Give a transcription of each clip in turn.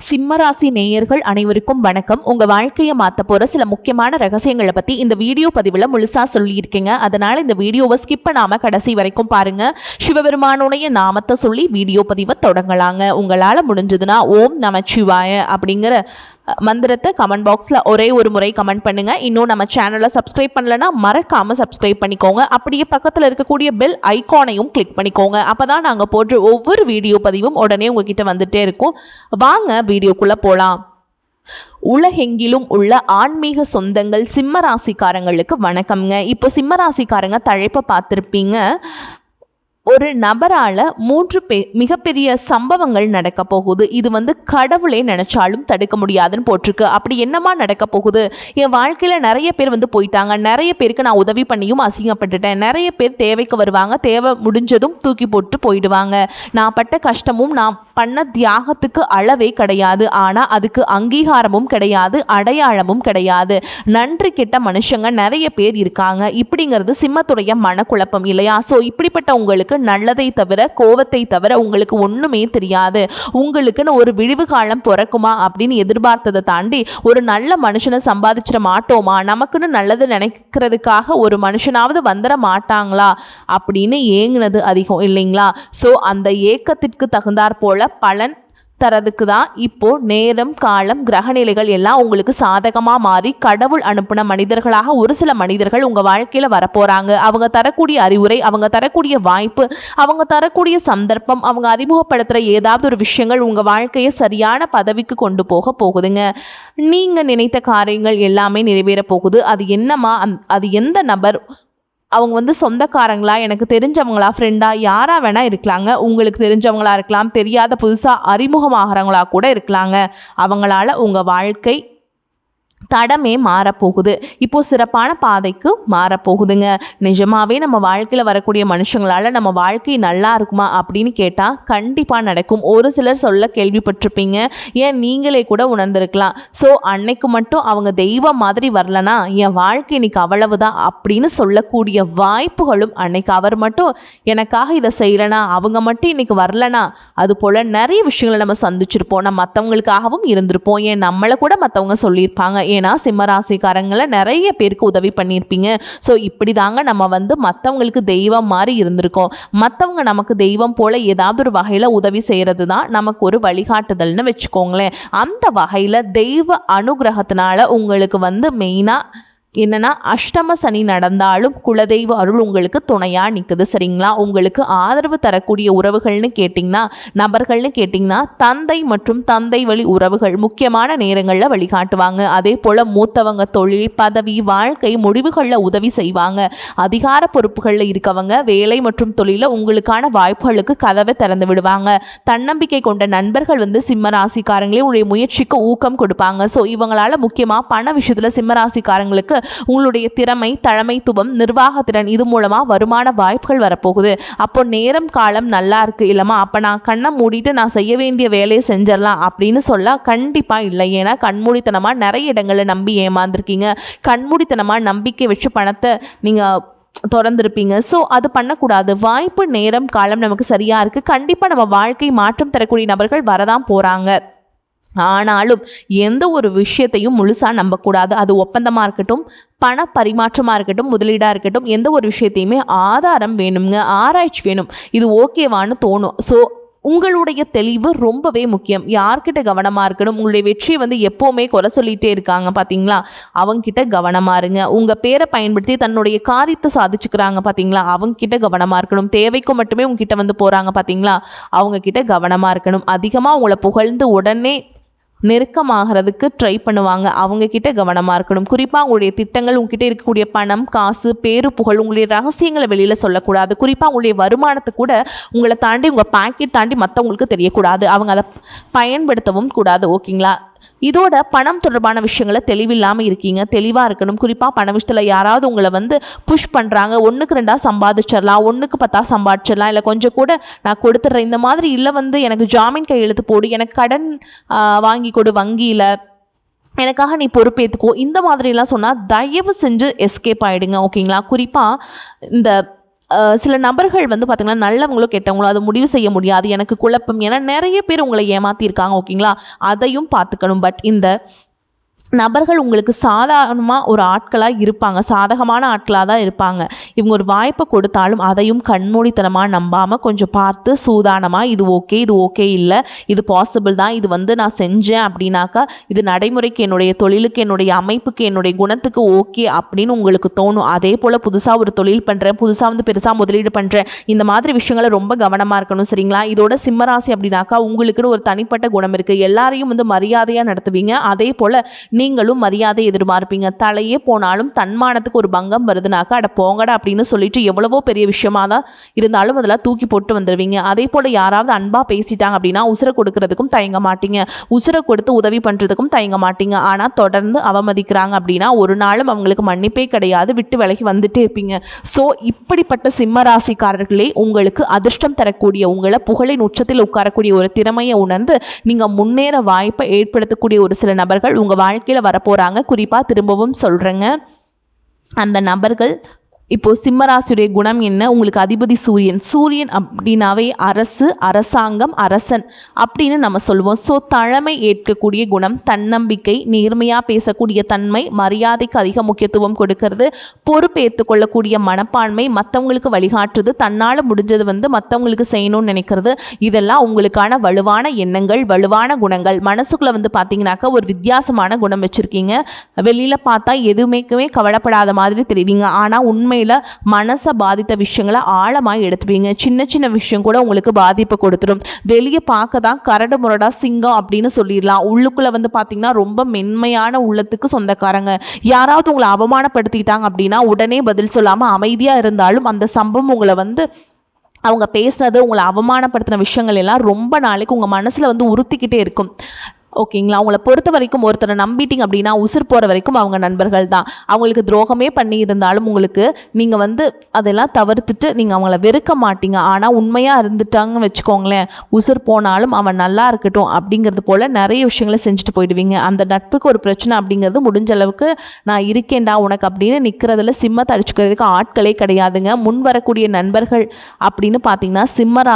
சிம்மராசி நேயர்கள் அனைவருக்கும் வணக்கம். உங்க வாழ்க்கையை மாத்த போற சில முக்கியமான ரகசியங்களை பத்தி இந்த வீடியோ பதிவுல முழுசா சொல்லியிருக்கீங்க. அதனால இந்த வீடியோவை ஸ்கிப் பண்ணாம கடைசி வரைக்கும் பாருங்க. சிவபெருமானுடைய நாமத்தை சொல்லி வீடியோ பதிவை தொடங்கலாங்க. உங்களால முடிஞ்சதுன்னா ஓம் நமச்சிவாய அப்படிங்கிற மந்திரத்தை கமெண்ட் பாக்ஸில் ஒரே ஒரு முறை கமெண்ட் பண்ணுங்க. இன்னும் நம்ம சேனலை சப்ஸ்கிரைப் பண்ணலன்னா மறக்காம சப்ஸ்கிரைப் பண்ணிக்கோங்க. அப்படியே பக்கத்தில் இருக்கக்கூடிய பெல் ஐகானையும் கிளிக் பண்ணிக்கோங்க. அப்பதான் நாங்கள் போடுற ஒவ்வொரு வீடியோ பதிவும் உடனே உங்ககிட்ட வந்துட்டே இருக்கும். வாங்க வீடியோக்குள்ள போலாம். உலகெங்கிலும் உள்ள ஆன்மீக சொந்தங்கள் சிம்மராசிக்காரங்களுக்கு வணக்கம்ங்க. இப்போ சிம்மராசிக்காரங்க தலைப்பை பார்த்துருப்பீங்க. ஒரு நபரால் 3 மிகப்பெரிய சம்பவங்கள் நடக்க போகுது. இது கடவுளே நினைச்சாலும் தடுக்க முடியாதுன்னு போட்டிருக்கு. அப்படி என்னமா நடக்க போகுது? என் வாழ்க்கையில் நிறைய பேர் போயிட்டாங்க. நிறைய பேருக்கு நான் உதவி பண்ணியும் அசிங்கப்பட்டுட்டேன். நிறைய பேர் தேவைக்கு வருவாங்க. தேவை முடிஞ்சதும் தூக்கி போட்டு போயிடுவாங்க. நான் பட்ட கஷ்டமும் நான் பண்ண தியாகத்துக்கு அளவே கிடையாது. ஆனால் அதுக்கு அங்கீகாரமும் கிடையாது, அடையாளமும் கிடையாது. நன்றி கெட்ட மனுஷங்க நிறைய பேர் இருக்காங்க. இப்படிங்கிறது சிம்மத்துடைய மனக்குழப்பம் இல்லையா? ஸோ இப்படிப்பட்ட உங்களுக்கு நல்லதை தவிர கோவத்தை தவிர உங்களுக்கு ஒண்ணுமே தெரியாது. உங்களுக்குன்னு ஒரு விழிவு காலம் பிறக்குமா அப்படின்னு எதிர்பார்த்ததை தாண்டி ஒரு நல்ல மனுஷனை சம்பாதிச்சிட மாட்டோமா, நமக்குன்னு நல்லது நினைக்கிறதுக்காக ஒரு மனுஷனாவது வந்துட மாட்டாங்களா அப்படின்னு ஏங்குனது அதிகம் இல்லைங்களா? ஸோ அந்த ஏக்கத்திற்கு தகுந்தாற் போல பலன் தரதுக்கு தான் இப்போ நேரம் காலம் கிரகநிலைகள் எல்லாம் உங்களுக்கு சாதகமாக மாறி கடவுள் அனுப்பின மனிதர்களாக ஒரு சில மனிதர்கள் உங்கள் வாழ்க்கையில் வரப்போகிறாங்க. அவங்க தரக்கூடிய அறிவுரை, அவங்க தரக்கூடிய வாய்ப்பு, அவங்க தரக்கூடிய சந்தர்ப்பம், அவங்க அறிமுகப்படுத்துகிற ஏதாவது ஒரு விஷயங்கள் உங்கள் வாழ்க்கையை சரியான பதவிக்கு கொண்டு போக போகுதுங்க. நீங்கள் நினைத்த காரியங்கள் எல்லாமே நிறைவேற போகுது. அது என்னமா, அது எந்த நபர், அவங்க சொந்தக்காரங்களா, எனக்கு தெரிஞ்சவங்களா, ஃப்ரெண்டா, யாராக வேணால் இருக்கலாங்க. உங்களுக்கு தெரிஞ்சவங்களா இருக்கலாம், தெரியாத புதுசாக அறிமுகமாகறவங்களா கூட இருக்கலாங்க. அவங்களால உங்கள் வாழ்க்கை தடமே மாறப்போகுது. இப்போ சிறப்பான பாதைக்கு மாறப்போகுதுங்க. நிஜமாவே நம்ம வாழ்க்கையில் வரக்கூடிய மனுஷங்களால் நம்ம வாழ்க்கை நல்லா இருக்குமா அப்படின்னு கேட்டால் கண்டிப்பாக நடக்கும். ஒரு சிலர் சொல்ல கேள்விப்பட்டிருப்பீங்க, ஏன் நீங்களே கூட உணர்ந்திருக்கலாம். ஸோ அன்னைக்கு மட்டும் அவங்க தெய்வம் மாதிரி வரலனா என் வாழ்க்கை இன்னைக்கு அவ்வளவுதான் அப்படின்னு சொல்லக்கூடிய வாய்ப்புகளும், அன்னைக்கு அவர் மட்டும் எனக்காக இதை செய்யலைனா, அவங்க மட்டும் இன்னைக்கு வரலனா, அது போல் நிறைய விஷயங்களை நம்ம சந்திச்சிருப்போம். நம்ம மற்றவங்களுக்காகவும் இருந்திருப்போம். ஏன் நம்மளை கூட மற்றவங்க சொல்லியிருப்பாங்க. ஏன்னா சிம்மராசிக்காரங்களை நிறைய பேருக்கு உதவி பண்ணியிருப்பீங்க. ஸோ இப்படி தாங்க நம்ம மற்றவங்களுக்கு தெய்வம் மாதிரி இருந்திருக்கோம். மற்றவங்க நமக்கு தெய்வம் போல ஏதாவது ஒரு வகையில் உதவி செய்கிறது தான் நமக்கு ஒரு வழிகாட்டுதல்னு வச்சுக்கோங்களேன். அந்த வகையில் தெய்வ அனுகிரகத்தினால உங்களுக்கு மெயினாக என்னன்னா, அஷ்டம சனி நடந்தாலும் குலதெய்வ அருள் உங்களுக்கு துணையாக நிற்குது. சரிங்களா? உங்களுக்கு ஆதரவு தரக்கூடிய உறவுகள்னு கேட்டிங்கன்னா, நபர்கள்னு கேட்டிங்கன்னா, தந்தை மற்றும் தந்தை வழி உறவுகள் முக்கியமான நேரங்களில் வழிகாட்டுவாங்க. அதே போல் மூத்தவங்க தொழில், பதவி, வாழ்க்கை முடிவுகளில் உதவி செய்வாங்க. அதிகார பொறுப்புகளில் இருக்கவங்க வேலை மற்றும் தொழிலில் உங்களுக்கான வாய்ப்புகளுக்கு கதவை திறந்து விடுவாங்க. தன்னம்பிக்கை கொண்ட நண்பர்கள் சிம்மராசிக்காரங்களே உடைய முயற்சிக்கு ஊக்கம் கொடுப்பாங்க. ஸோ இவங்களால் முக்கியமாக பண விஷயத்தில் சிம்மராசிக்காரங்களுக்கு உங்களுடைய திறமை, தலைமைத்துவம், நிர்வாகத்திறன் இது மூலமா வருமான வாய்ப்புகள் வரப்போகுது. அப்போ நேரம் காலம் நல்லா இருக்கு இல்லமா, அப்ப நான் கண்ணை மூடிட்டு நான் செய்ய வேண்டிய வேலையை செஞ்சிடலாம் அப்படின்னு சொல்ல கண்டிப்பா இல்லை. ஏன்னா கண்மூடித்தனமா நிறைய இடங்களை நம்பி ஏமாந்துருக்கீங்க. கண்மூடித்தனமா நம்பிக்கை வச்சு பணத்தை நீங்க திறந்திருப்பீங்க. ஸோ அது பண்ணக்கூடாது. வாய்ப்பு, நேரம், காலம் நமக்கு சரியா இருக்கு. கண்டிப்பா நம்ம வாழ்க்கை மாற்றம் தரக்கூடிய நபர்கள் வரதான் போறாங்க. ஆனாலும் எந்த ஒரு விஷயத்தையும் முழுசாக நம்பக்கூடாது. அது ஒப்பந்தமாக இருக்கட்டும், பண பரிமாற்றமாக இருக்கட்டும், முதலீடாக இருக்கட்டும், எந்த ஒரு விஷயத்தையுமே ஆதாரம் வேணுங்க, ஆராய்ச்சி வேணும். இது ஓகேவான்னு தோணும். ஸோ உங்களுடைய தெளிவு ரொம்பவே முக்கியம். யார்கிட்ட கவனமாக இருக்கணும்? உங்களுடைய வெற்றியை எப்போவுமே குறை சொல்லிகிட்டே இருக்காங்க பார்த்தீங்களா, அவங்கக்கிட்ட கவனமாக இருங்க. உங்கள் பேரை பயன்படுத்தி தன்னுடைய காரியத்தை சாதிச்சுக்கிறாங்க பார்த்தீங்களா, அவங்கக்கிட்ட கவனமாக இருக்கணும். தேவைக்கு மட்டுமே உங்ககிட்ட போகிறாங்க பார்த்தீங்களா, அவங்கக்கிட்ட கவனமாக இருக்கணும். அதிகமாக உங்களை புகழ்ந்து உடனே நெருக்கமாகிறதுக்கு ட்ரை பண்ணுவாங்க. அவங்கக்கிட்ட கவனமாக இருக்கணும். குறிப்பாக உங்களுடைய திட்டங்கள், உங்ககிட்ட இருக்கக்கூடிய பணம், காசு, பேரு, புகழ், உங்களுடைய ரகசியங்களை வெளியில் சொல்லக்கூடாது. குறிப்பாக உங்களுடைய வருமானத்தை கூட உங்களை தாண்டி, உங்கள் பாக்கெட் தாண்டி மற்றவங்களுக்கு தெரியக்கூடாது. அவங்க அதை பயன்படுத்தவும் கூடாது. ஓகேங்களா? இதோட பணம் தொடர்பான விஷயங்களை தெளிவில்லாமல் இருக்கீங்க. தெளிவாக இருக்கணும். குறிப்பாக பண விஷயத்தில் யாராவது உங்களை புஷ் பண்ணுறாங்க, 1க்கு 2 சம்பாதிச்சிடலாம், 1க்கு 10 சம்பாதிச்சிடலாம், இல்லை கொஞ்சம் கூட நான் கொடுத்துட்றேன், இந்த மாதிரி இல்லை எனக்கு ஜாமீன் கையெழுத்து போடு, எனக்கு கடன் வாங்கி கொடு வங்கியில், எனக்காக நீ பொறுப்பேற்றுக்கோ, இந்த மாதிரிலாம் சொன்னால் தயவு செஞ்சு எஸ்கேப் ஆகிடுங்க. ஓகேங்களா? குறிப்பாக இந்த சில நபர்கள் வந்து பார்த்திங்கன்னா நல்லவங்களோ கெட்டவங்களோ அதை முடிவு செய்ய முடியாது, எனக்கு குழப்பம். ஏன்னா நிறைய பேர் உங்களை ஏமாற்றிருக்காங்க, ஓகேங்களா? அதையும் பார்த்துக்கணும். பட் இந்த நபர்கள் உங்களுக்கு சாதாரணமாக ஒரு ஆட்களாக இருப்பாங்க, சாதகமான ஆட்களாக தான் இருப்பாங்க. இவங்க ஒரு வாய்ப்பை கொடுத்தாலும் அதையும் கண்மூடித்தனமாக நம்பாமல் கொஞ்சம் பார்த்து சூதானமாக இது ஓகே இல்லை, இது பாசிபிள் தான், இது வந்து நான் செஞ்சேன் அப்படின்னாக்கா இது நடைமுறைக்கு, என்னுடைய தொழிலுக்கு, என்னுடைய அமைப்புக்கு, என்னுடைய குணத்துக்கு ஓகே அப்படின்னு உங்களுக்கு தோணும். அதே போல் புதுசாக ஒரு தொழில் பண்ணுறேன், புதுசாக வந்து பெருசாக முதலீடு பண்ணுறேன், இந்த மாதிரி விஷயங்களை ரொம்ப கவனமாக இருக்கணும், சரிங்களா? இதோட சிம்மராசி அப்படின்னாக்கா உங்களுக்குன்னு ஒரு தனிப்பட்ட குணம் இருக்குது. எல்லாரையும் வந்து மரியாதையாக நடத்துவீங்க. அதே போல் நீங்களும் மரியாதை எதிர்பார்ப்பீங்க. தலையே போனாலும் தன்மானத்துக்கு ஒரு பங்கம் வருதுனாக்கா அட போங்கடா அப்படின்னு சொல்லிட்டு எவ்வளவோ பெரிய விஷயமா தான் இருந்தாலும் அதெல்லாம் தூக்கி போட்டு வந்துடுவீங்க. அதே போல் யாராவது அன்பாக பேசிட்டாங்க அப்படின்னா உசுரை கொடுக்கறதுக்கும் தயங்க மாட்டீங்க, உசுரை கொடுத்து உதவி பண்ணுறதுக்கும் தயங்க மாட்டீங்க. ஆனால் தொடர்ந்து அவமதிக்கிறாங்க அப்படின்னா ஒரு நாளும் அவங்களுக்கு மன்னிப்பே கிடையாது, விட்டு விலகி வந்துட்டே இருப்பீங்க. ஸோ இப்படிப்பட்ட சிம்ம ராசிக்காரர்களே உங்களுக்கு அதிர்ஷ்டம் தரக்கூடிய, உங்களை புகழின் உச்சத்தில் உட்காரக்கூடிய ஒரு திறமையை உணர்ந்து நீங்கள் முன்னேற வாய்ப்பை ஏற்படுத்தக்கூடிய ஒரு சில நபர்கள் உங்கள் வாழ்க்கையில் வரப்போறாங்க. குறிப்பா திரும்பவும் சொல்றேங்க, அந்த நபர்கள் இப்போது சிம்மராசியுடைய குணம் என்ன? உங்களுக்கு அதிபதி சூரியன். சூரியன் அப்படின்னாவே அரசு, அரசாங்கம், அரசன் அப்படின்னு நம்ம சொல்லுவோம். ஸோ தலைமை ஏற்கக்கூடிய குணம், தன்னம்பிக்கை, நேர்மையாக பேசக்கூடிய தன்மை, மரியாதைக்கு அதிக முக்கியத்துவம் கொடுக்கறது, பொறுப்பு ஏற்றுக்கொள்ளக்கூடிய மனப்பான்மை, மற்றவங்களுக்கு வழிகாட்டுறது, தன்னால் முடிஞ்சது வந்து மற்றவங்களுக்கு செய்யணும்னு நினைக்கிறது, இதெல்லாம் உங்களுக்கான வலுவான எண்ணங்கள், வலுவான குணங்கள். மனசுக்குள்ளே வந்து பார்த்தீங்கன்னாக்கா ஒரு வித்தியாசமான குணம் வச்சுருக்கீங்க. வெளியில் பார்த்தா எதுவுமே கவலைப்படாத மாதிரி தெரிவிங்க. ஆனால் உண்மை மனசை பாதித்த விஷயங்களை ஆழமாக எடுத்துப்பீங்க. சின்ன சின்ன விஷயம் கூட உங்களுக்கு பாதிப்பு கொடுத்துடும். வெளியே பார்க்க தான் கரடு முரடா சிங்கம் அப்படின்னு சொல்லிடலாம், உள்ளுக்குள்ள வந்து பார்த்தீங்கன்னா ரொம்ப மென்மையான உள்ளத்துக்கு சொந்தக்காரங்க. யாராவது உங்களை அவமானப்படுத்திட்டாங்க அப்படின்னா உடனே பதில் சொல்லாமல் அமைதியாக இருந்தாலும் அந்த சம்பவம் உங்களை வந்து அவங்க பேசுனது, உங்களை அவமானப்படுத்தின விஷயங்கள் எல்லாம் ரொம்ப நாளைக்கு உங்கள் மனசில் வந்து உறுத்திக்கிட்டே இருக்கும், ஓகேங்களா? அவங்கள பொறுத்த வரைக்கும் ஒருத்தரை நம்பிட்டீங்க அப்படின்னா உசுர் போகிற வரைக்கும் அவங்க நண்பர்கள் தான். அவங்களுக்கு துரோகமே பண்ணி இருந்தாலும் உங்களுக்கு நீங்கள் வந்து அதெல்லாம் தவிர்த்துட்டு நீங்கள் அவங்கள வெறுக்க மாட்டீங்க. ஆனால் உண்மையாக இருந்துட்டாங்கன்னு வச்சுக்கோங்களேன், உசுர் போனாலும் அவன் நல்லா இருக்கட்டும் அப்படிங்கிறது போல் நிறைய விஷயங்களை செஞ்சுட்டு போயிடுவீங்க. அந்த நட்புக்கு ஒரு பிரச்சனை அப்படிங்கிறது முடிஞ்ச அளவுக்கு நான் இருக்கேன்டா உனக்கு அப்படின்னு நிற்கிறதுல சிம்மத்தை அடிச்சுக்கிறதுக்கு ஆட்களே கிடையாதுங்க. முன் வரக்கூடிய நண்பர்கள் அப்படின்னு பார்த்தீங்கன்னா சிம்ம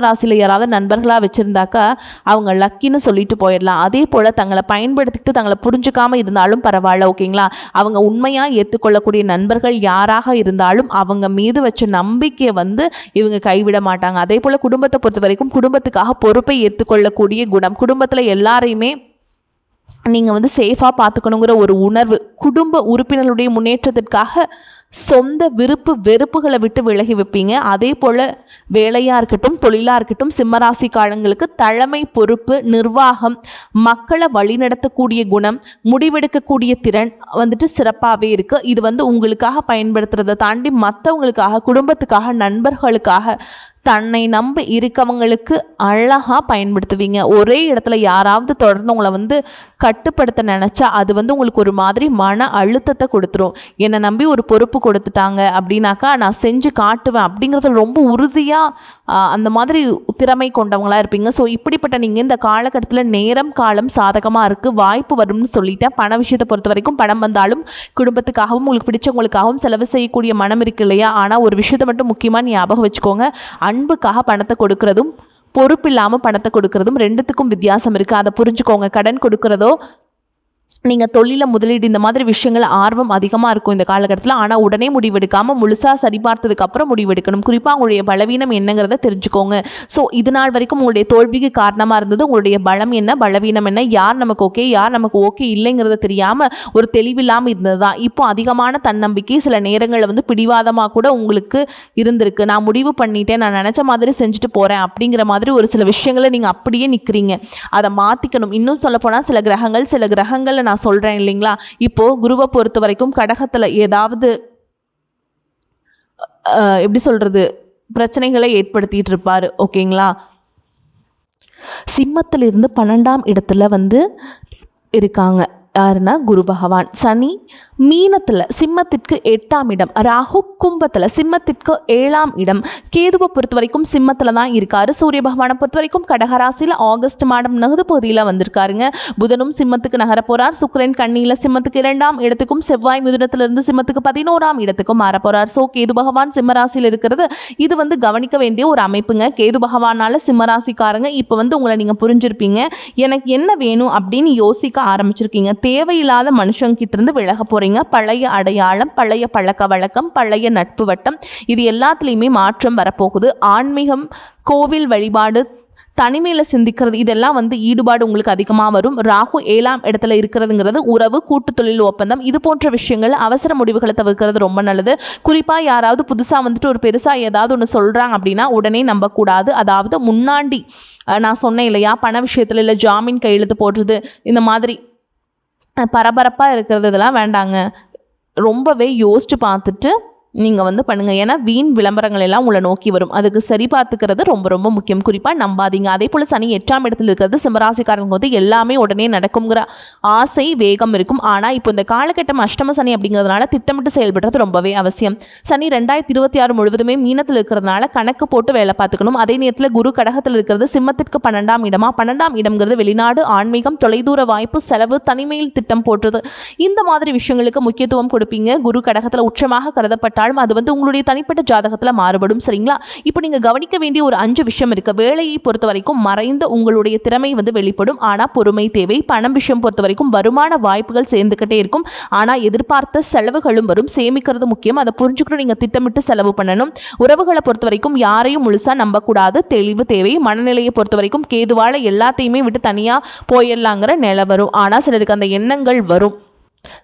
ராசியில் யாராவது நண்பர்களாக வச்சுருந்தாக்கா அவங்க லக்கின்னு சொல்லிட்டு போயிடலாம். அதே போல் தங்களை பயன்படுத்திக்கிட்டு தங்களை புரிஞ்சுக்காமல் இருந்தாலும் பரவாயில்ல, ஓகேங்களா? அவங்க உண்மையாக ஏற்றுக்கொள்ளக்கூடிய நண்பர்கள் யாராக இருந்தாலும் அவங்க மீது வச்ச நம்பிக்கையை வந்து இவங்க கைவிட மாட்டாங்க. அதே போல் குடும்பத்தை பொறுத்த வரைக்கும் குடும்பத்துக்காக பொறுப்பை ஏற்றுக்கொள்ளக்கூடிய குணம், குடும்பத்தில் எல்லாரையுமே நீங்கள் வந்து சேஃபாக பார்த்துக்கணுங்கிற ஒரு உணர்வு, குடும்ப உறுப்பினர்களுடைய முன்னேற்றத்திற்காக சொந்த விருப்பு வெறுப்புகளை விட்டு விலகி வைப்பீங்க. அதே போல் வேலையாக இருக்கட்டும், தொழிலாக இருக்கட்டும், சிம்மராசி காலங்களுக்கு தலைமை பொறுப்பு, நிர்வாகம், மக்களை வழிநடத்தக்கூடிய குணம், முடிவெடுக்கக்கூடிய திறன் வந்துட்டு சிறப்பாகவே இருக்குது. இது வந்து உங்களுக்காக பயன்படுத்துறதை தாண்டி மற்றவங்களுக்காக, குடும்பத்துக்காக, நண்பர்களுக்காக, தன்னை நம்பி இருக்கவங்களுக்கு அழகாக பயன்படுத்துவீங்க. ஒரே இடத்துல யாராவது தொடர்ந்து உங்களை வந்து கட்டுப்படுத்த நினச்சா அது வந்து உங்களுக்கு ஒரு மாதிரி மன அழுத்தத்தை கொடுத்துரும். என்னை நம்பி ஒரு பொறுப்பு கொடுத்துட்டாங்க அப்படின்னாக்கா நான் செஞ்சு காட்டுவேன் அப்படிங்கிறது ரொம்ப உறுதியாக அந்த மாதிரி திறமை கொண்டவங்களாக இருப்பீங்க. ஸோ இப்படிப்பட்ட நீங்கள் இந்த காலகட்டத்தில் நேரம் காலம் சாதகமாக இருக்குது, வாய்ப்பு வரும்னு சொல்லிட்டேன். பண விஷயத்தை பொறுத்த வரைக்கும் பணம் வந்தாலும் குடும்பத்துக்காகவும் உங்களுக்கு பிடிச்சவங்களுக்காகவும் செலவு செய்யக்கூடிய மனம் இருக்கு இல்லையா? ஆனால் ஒரு விஷயத்தை மட்டும் முக்கியமாக ஞாபகம் வச்சுக்கோங்க, அன்புக்காக பணத்தை கொடுக்கறதும் பொறுப்பு இல்லாமல் பணத்தை கொடுக்கறதும் ரெண்டுத்துக்கும் வித்தியாசம் இருக்குது, அதை புரிஞ்சுக்கோங்க. கடன் கொடுக்கறதோ நீங்கள் தொழிலில் முதலீடு இந்த மாதிரி விஷயங்கள் ஆர்வம் அதிகமாக இருக்கும் இந்த காலகட்டத்தில். ஆனால் உடனே முடிவெடுக்காமல் முழுசாக சரி பார்த்ததுக்கப்புறம் முடிவெடுக்கணும். குறிப்பாக உங்களுடைய பலவீனம் என்னங்கிறத தெரிஞ்சுக்கோங்க. ஸோ இது நாள் வரைக்கும் உங்களுடைய தோல்விக்கு காரணமாக இருந்தது உங்களுடைய பலம் என்ன, பலவீனம் என்ன, யார் நமக்கு ஓகே, யார் நமக்கு ஓகே இல்லைங்கிறத தெரியாமல் ஒரு தெளிவில்லாமல் இருந்தது தான். இப்போ அதிகமான தன்னம்பிக்கை, சில நேரங்களில் வந்து பிடிவாதமாக கூட உங்களுக்கு இருந்திருக்கு. நான் முடிவு பண்ணிட்டேன், நான் நினச்ச மாதிரி செஞ்சுட்டு போகிறேன் அப்படிங்கிற மாதிரி ஒரு சில விஷயங்களை நீங்கள் அப்படியே நிற்கிறீங்க. அதை மாற்றிக்கணும். இன்னும் சொல்லப்போனால் சில கிரகங்கள் நான் சொல்றேன் இல்லைங்களா, இப்போ குருவை பொறுத்த வரைக்கும் கடகத்துல ஏதாவது எப்படி சொல்றது பிரச்சனைகளை ஏற்படுத்திட்டு இருப்பாரு, ஓகேங்களா? சிம்மத்திலிருந்து 12ஆம் இடத்துல வந்து இருக்காங்க. யாருன்னா குரு பகவான். சனி மீனத்தில் சிம்மத்திற்கு 8ஆம் இடம், ராகு கும்பத்தில் சிம்மத்திற்கு 7ஆம் இடம், கேதுவை பொறுத்த வரைக்கும் சிம்மத்தில் தான் இருக்காரு. சூரிய பகவானை பொறுத்த வரைக்கும் கடகராசியில் ஆகஸ்ட் மாதம் நகது பகுதியில் வந்திருக்காருங்க. புதனும் சிம்மத்துக்கு நகர போறார். சுக்கிரன் கன்னியில் சிம்மத்துக்கு 2ஆம் இடத்துக்கும், செவ்வாய் மிதுனத்திலிருந்து சிம்மத்துக்கு 11ஆம் இடத்துக்கும் மாற போறார். ஸோ கேது பகவான் சிம்மராசியில் இருக்கிறது இது கவனிக்க வேண்டிய ஒரு அமைப்புங்க. கேது பகவானால சிம்மராசிக்காரங்க இப்போ உங்களை நீங்கள் புரிஞ்சிருப்பீங்க. எனக்கு என்ன வேணும் அப்படின்னு யோசிக்க ஆரம்பிச்சிருக்கீங்க. தேவையில்லாத மனுஷங்கிட்ட இருந்து விலக போறீங்க. பழைய அடையாளம், பழைய பழக்க வழக்கம், பழைய நட்பு வட்டம், இது எல்லாத்துலேயுமே மாற்றம் வரப்போகுது. ஆன்மீகம், கோவில் வழிபாடு, தனிமையில் சிந்திக்கிறது, இதெல்லாம் ஈடுபாடு உங்களுக்கு அதிகமாக வரும். ராகு 7ஆம் இடத்துல இருக்கிறதுங்கிறது உறவு, கூட்டு தொழில் ஒப்பந்தம், இது போன்ற விஷயங்கள் அவசர முடிவுகளை தவிர்க்கிறது ரொம்ப நல்லது. குறிப்பாக யாராவது புதுசாக ஒரு பெருசாக ஏதாவது ஒன்று சொல்கிறாங்க அப்படின்னா உடனே நம்பக்கூடாது. அதாவது முன்னாடி நான் சொன்னேன் இல்லையா, பண விஷயத்தில் இல்லை ஜாமீன் கையெழுத்து போடுறது, இந்த மாதிரி பரபரப்பாக இருக்கிறது இதெல்லாம் வேண்டாங்க. ரொம்பவே யோசித்து பார்த்துட்டு நீங்கள் பண்ணுங்கள். ஏன்னா வீண் விளம்பரங்கள் எல்லாம் உங்களை நோக்கி வரும். அதுக்கு சரி பார்த்துக்கிறது ரொம்ப ரொம்ப முக்கியம். குறிப்பாக நம்பாதீங்க. அதே போல் சனி 8ஆம் இடத்துல இருக்கிறது சிம்மராசிக்காரங்க எல்லாமே உடனே நடக்குங்கிற ஆசை, வேகம் இருக்கும். ஆனால் இப்போ இந்த காலகட்டம் அஷ்டம சனி அப்படிங்கிறதுனால திட்டமிட்டு செயல்படுறது ரொம்பவே அவசியம். சனி 2026 முழுவதுமே மீனத்தில் இருக்கிறதுனால கணக்கு போட்டு வேலை பார்த்துக்கணும். அதே நேரத்தில் குரு கடகத்தில் இருக்கிறது சிம்மத்திற்கு 12ஆம் இடமா. 12ஆம் இடம்ங்கிறது வெளிநாடு, ஆன்மீகம், தொலைதூர வாய்ப்பு, செலவு, தனிமையில் திட்டம் போடுறது, இந்த மாதிரி விஷயங்களுக்கு முக்கியத்துவம் கொடுப்பீங்க. குரு கடகத்தில் உச்சமாக கருதப்பட்டால் அது உங்களுடைய தனிப்பட்ட ஜாதகத்தில் மாறுபடும். சரிங்களா? இப்போ நீங்கள் கவனிக்க வேண்டிய ஒரு 5 விஷயம் இருக்கு. வேலையை பொறுத்த வரைக்கும் மறைந்த உங்களுடைய திறமை வெளிப்படும். ஆனால் பொறுமை தேவை. பணம் விஷயம் பொறுத்த வரைக்கும் வருமான வாய்ப்புகள் சேர்ந்துக்கிட்டே இருக்கும். ஆனால் எதிர்பார்த்த செலவுகளும் வரும். சேமிக்கிறது முக்கியம். அதை புரிஞ்சுக்கிட்டு நீங்கள் திட்டமிட்டு செலவு பண்ணணும். உறவுகளை பொறுத்த வரைக்கும் யாரையும் முழுசாக நம்பக்கூடாது. தெளிவு தேவை. மனநிலையை பொறுத்த வரைக்கும் கேதுவால எல்லாத்தையுமே விட்டு தனியாக போயிடலாங்கிற நிலை வரும். ஆனால் சிலருக்கு அந்த எண்ணங்கள் வரும்.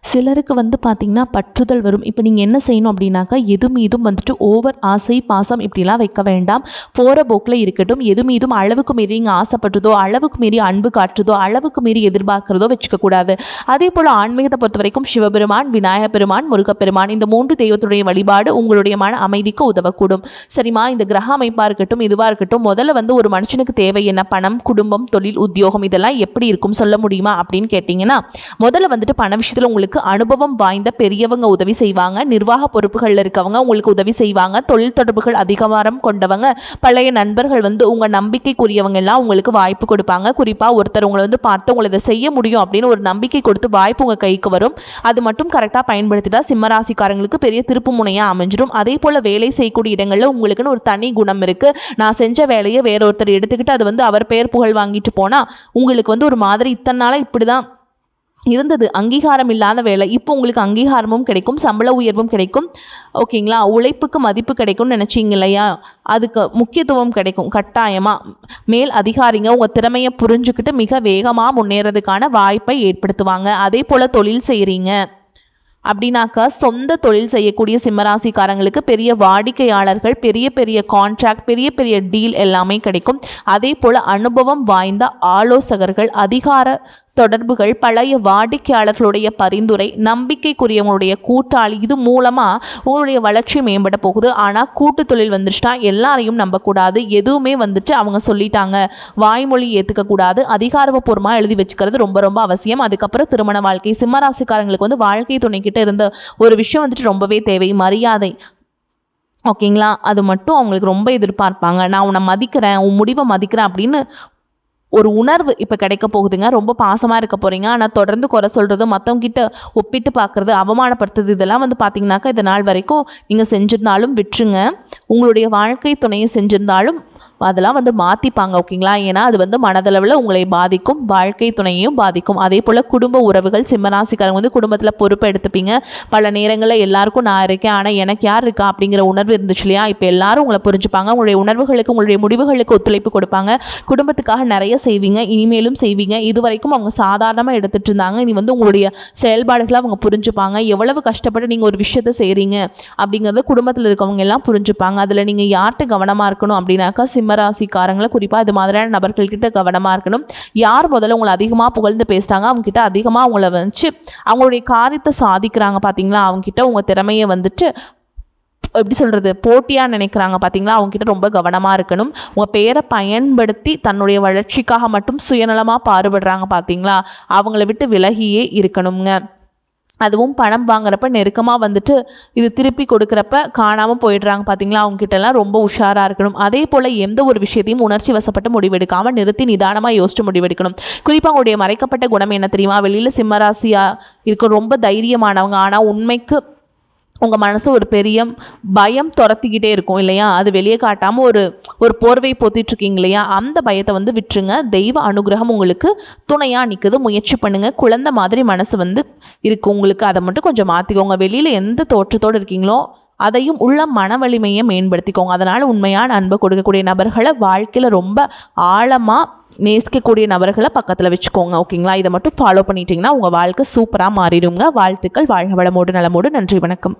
சிலருக்கு பார்த்தீங்கன்னா பற்றுதல் வரும். இப்போ நீங்கள் என்ன செய்யணும் அப்படின்னாக்கா, எது மீதும் ஓவர் ஆசை, பாசம் இப்படிலாம் வைக்க வேண்டாம். போகிற போக்கில் இருக்கட்டும். எது மீதும் அளவுக்கு மீறி இங்கே ஆசைப்பட்டதோ, அளவுக்கு மீறி அன்பு காட்டுறதோ, அளவுக்கு மீறி எதிர்பார்க்கிறதோ வச்சுக்கக்கூடாது. அதே போல் ஆன்மீகத்தை பொறுத்த வரைக்கும் சிவபெருமான், விநாயகப் பெருமான், முருகப்பெருமான், இந்த 3 தெய்வத்துடைய வழிபாடு உங்களுடைய மன அமைதிக்கு உதவக்கூடும். சரிம்மா, இந்த கிரக அமைப்பாக இருக்கட்டும், இதுவாக இருக்கட்டும், முதல்ல ஒரு மனுஷனுக்கு தேவை என்ன? பணம், குடும்பம், தொழில், உத்தியோகம், இதெல்லாம் எப்படி இருக்கும் சொல்ல முடியுமா அப்படின்னு கேட்டிங்கன்னா, முதல்ல பண விஷயத்தில் உங்களுக்கு அனுபவம் வாய்ந்த பெரியவங்க உதவி செய்வாங்க. நிர்வாக பொறுப்புகளில் இருக்கவங்க உங்களுக்கு உதவி செய்வாங்க. தொழில் தொடர்புகள் அதிகாரம் கொண்டவங்க, பழைய நண்பர்கள் உங்க நம்பிக்கைக்குரியவங்க எல்லாம் உங்களுக்கு வாய்ப்பு கொடுப்பாங்க. குறிப்பாக ஒருத்தர் உங்களை பார்த்து உங்களை இதை செய்ய முடியும் அப்படின்னு ஒரு நம்பிக்கை கொடுத்து வாய்ப்பு உங்கள் கைக்கு வரும். அது மட்டும் கரெக்டாக பயன்படுத்திட்டா சிம்மராசிக்காரங்களுக்கு பெரிய திருப்பு முனையாக அமைஞ்சிடும். அதே போல் வேலை செய்யக்கூடிய இடங்களில் உங்களுக்குன்னு ஒரு தனி குணம் இருக்குது. நான் செஞ்ச வேலையை வேற ஒருத்தர் எடுத்துக்கிட்டு அது அவர் பெயர் புகழ் வாங்கிட்டு போனால் உங்களுக்கு ஒரு மாதிரி இத்தனை நாளாக இப்படி தான் இருந்தது, அங்கீகாரம் இல்லாத வேலை, இப்போ உங்களுக்கு அங்கீகாரமும் கிடைக்கும், சம்பள உயர்வும் கிடைக்கும். ஓகேங்களா? உழைப்புக்கு மதிப்பு கிடைக்கும்னு நினச்சிங்க இல்லையா, அதுக்கு முக்கியத்துவம் கிடைக்கும். கட்டாயமாக மேல் அதிகாரிங்க உங்கள் திறமையை புரிஞ்சுக்கிட்டு மிக வேகமாக முன்னேறதுக்கான வாய்ப்பை ஏற்படுத்துவாங்க. அதே போல் தொழில் செய்கிறீங்க அப்படின்னாக்கா, சொந்த தொழில் செய்யக்கூடிய சிம்மராசிக்காரங்களுக்கு பெரிய வாடிக்கையாளர்கள், பெரிய பெரிய கான்ட்ராக்ட், பெரிய பெரிய டீல் எல்லாமே கிடைக்கும். அதே போல் அனுபவம் வாய்ந்த ஆலோசகர்கள், அதிகார தொடர்புகள், பழைய வாடிக்கையாளர்களுடைய பரிந்துரை, நம்பிக்கைக்குரியவங்களுடைய கூட்டாளி, இது மூலமாக உங்களுடைய வளர்ச்சி மேம்பட போகுது. ஆனால் கூட்டு தொழில் வந்துச்சுன்னா எல்லாரையும் நம்பக்கூடாது. எதுவுமே அவங்க சொல்லிட்டாங்க வாய்மொழி ஏற்றுக்கக்கூடாது. அதிகாரப்பூர்வமாக எழுதி வச்சுக்கிறது ரொம்ப ரொம்ப அவசியம். அதுக்கப்புறம் திருமண வாழ்க்கை, சிம்மராசிக்காரங்களுக்கு வாழ்க்கை துணைக்கிட்ட இருந்த ஒரு விஷயம் ரொம்பவே தேவை, மரியாதை. ஓகேங்களா? அது மட்டும் அவங்களுக்கு ரொம்ப எதிர்பார்ப்பாங்க. நான் உன்னை மதிக்கிறேன், உன் முடிவை மதிக்கிறேன் அப்படின்னு ஒரு உணர்வு இப்போ கிடைக்க போகுதுங்க. ரொம்ப பாசமாக இருக்க போகிறீங்க. ஆனால் தொடர்ந்து குறை சொல்கிறது, மற்றவங்க கிட்ட ஒப்பிட்டு பார்க்குறது, அவமானப்படுத்துறது, இதெல்லாம் இதனாக்கா இது நாள் வரைக்கும் நீங்கள் செஞ்சிருந்தாலும் விட்டுருங்க. உங்களுடைய வாழ்க்கை துணையை செஞ்சிருந்தாலும் அதெல்லாம் மாற்றிப்பாங்க. ஓகேங்களா? ஏன்னா அது மனதளவில் உங்களை பாதிக்கும், வாழ்க்கை துணையையும் பாதிக்கும். அதே போல் குடும்ப உறவுகள், சிம்மராசிக்காரங்க குடும்பத்தில் பொறுப்பை எடுத்துப்பீங்க. பல நேரங்களில் எல்லாருக்கும் நான் இருக்கேன், ஆனால் எனக்கு யார் இருக்கா அப்படிங்கிற உணர்வு இருந்துச்சு இல்லையா, இப்போ எல்லாரும் உங்களை புரிஞ்சுப்பாங்க. உங்களுடைய உணர்வுகளுக்கு, உங்களுடைய முடிவுகளுக்கு ஒத்துழைப்பு கொடுப்பாங்க. குடும்பத்துக்காக நிறைய செய்வீங்க, இனிமேலும் செய்வீங்க. இது வரைக்கும் அவங்க சாதாரணமாக எடுத்துகிட்டு இருந்தாங்க. இனி உங்களுடைய செயல்பாடுகளை அவங்க புரிஞ்சுப்பாங்க. எவ்வளவு கஷ்டப்பட்டு நீங்கள் ஒரு விஷயத்தை செய்கிறீங்க அப்படிங்கிறத குடும்பத்தில் இருக்கவங்க எல்லாம் புரிஞ்சுப்பாங்க. அதில் நீங்கள் யார்கிட்ட கவனமாக இருக்கணும் அப்படின்னாக்கா, சிம்மராசிக்காரங்களை குறிப்பாக இது மாதிரியான நபர்கள்கிட்ட கவனமாக இருக்கணும். யார் முதல்ல உங்களை அதிகமாக புகழ்ந்து பேசுகிறாங்க, அவங்ககிட்ட அதிகமாக அவங்கள அவங்களுடைய காரியத்தை சாதிக்கிறாங்க பார்த்தீங்களா, அவங்ககிட்ட உங்கள் திறமையை எப்படி சொல்கிறது, போட்டியாக நினைக்கிறாங்க பார்த்தீங்களா, அவங்ககிட்ட ரொம்ப கவனமாக இருக்கணும். உங்கள் பேரை பயன்படுத்தி தன்னுடைய வளர்ச்சிக்காக மட்டும் சுயநலமாக பாடுபடுறாங்க பார்த்தீங்களா, அவங்கள விட்டு விலகியே இருக்கணுங்க. அதுவும் பணம் வாங்குறப்ப நெருக்கமாக வந்துட்டு இது திருப்பி கொடுக்குறப்ப காணாமல் போயிடுறாங்க பார்த்தீங்களா, அவங்ககிட்டலாம் ரொம்ப உஷாராக இருக்கணும். அதே போல் எந்த ஒரு விஷயத்தையும் உணர்ச்சி வசப்பட்டு முடிவெடுக்காமல் நிறுத்தி நிதானமாக யோசிச்சு முடிவெடுக்கணும். குறிப்பாக அவங்களுடைய மறைக்கப்பட்ட குணம் என்ன தெரியுமா, வெளியில் சிம்மராசியாக இருக்கும், ரொம்ப தைரியமானவங்க. ஆனால் உண்மைக்கு உங்கள் மனசு ஒரு பெரிய பயம் துரத்திக்கிட்டே இருக்கும் இல்லையா, அது வெளியே காட்டாமல் ஒரு போர்வை போத்திட்டுருக்கீங்க இல்லையா, அந்த பயத்தை வந்து விட்டுருங்க. தெய்வ அனுகிரகம் உங்களுக்கு துணையாக நிற்குது, முயற்சி பண்ணுங்கள். குழந்தை மாதிரி மனசு வந்து இருக்குது உங்களுக்கு, அதை மட்டும் கொஞ்சம் மாற்றிக்கோங்க. வெளியில் எந்த தோற்றத்தோடு இருக்கீங்களோ அதையும் உள்ள மன வலிமையை மேம்படுத்திக்கோங்க. அதனால் உண்மையான அன்பை கொடுக்கக்கூடிய நபர்களை வாழ்க்கையில் ரொம்ப ஆழமாக நேசிக்கக்கூடிய நபர்களை பக்கத்தில் வச்சுக்கோங்க. ஓகேங்களா, இதை மட்டும் ஃபாலோ பண்ணிட்டீங்கன்னா உங்கள் வாழ்க்கை சூப்பராக மாறிடுங்க. வாழ்த்துக்கள். வாழ்க வளமோடு நலமோடு. நன்றி, வணக்கம்.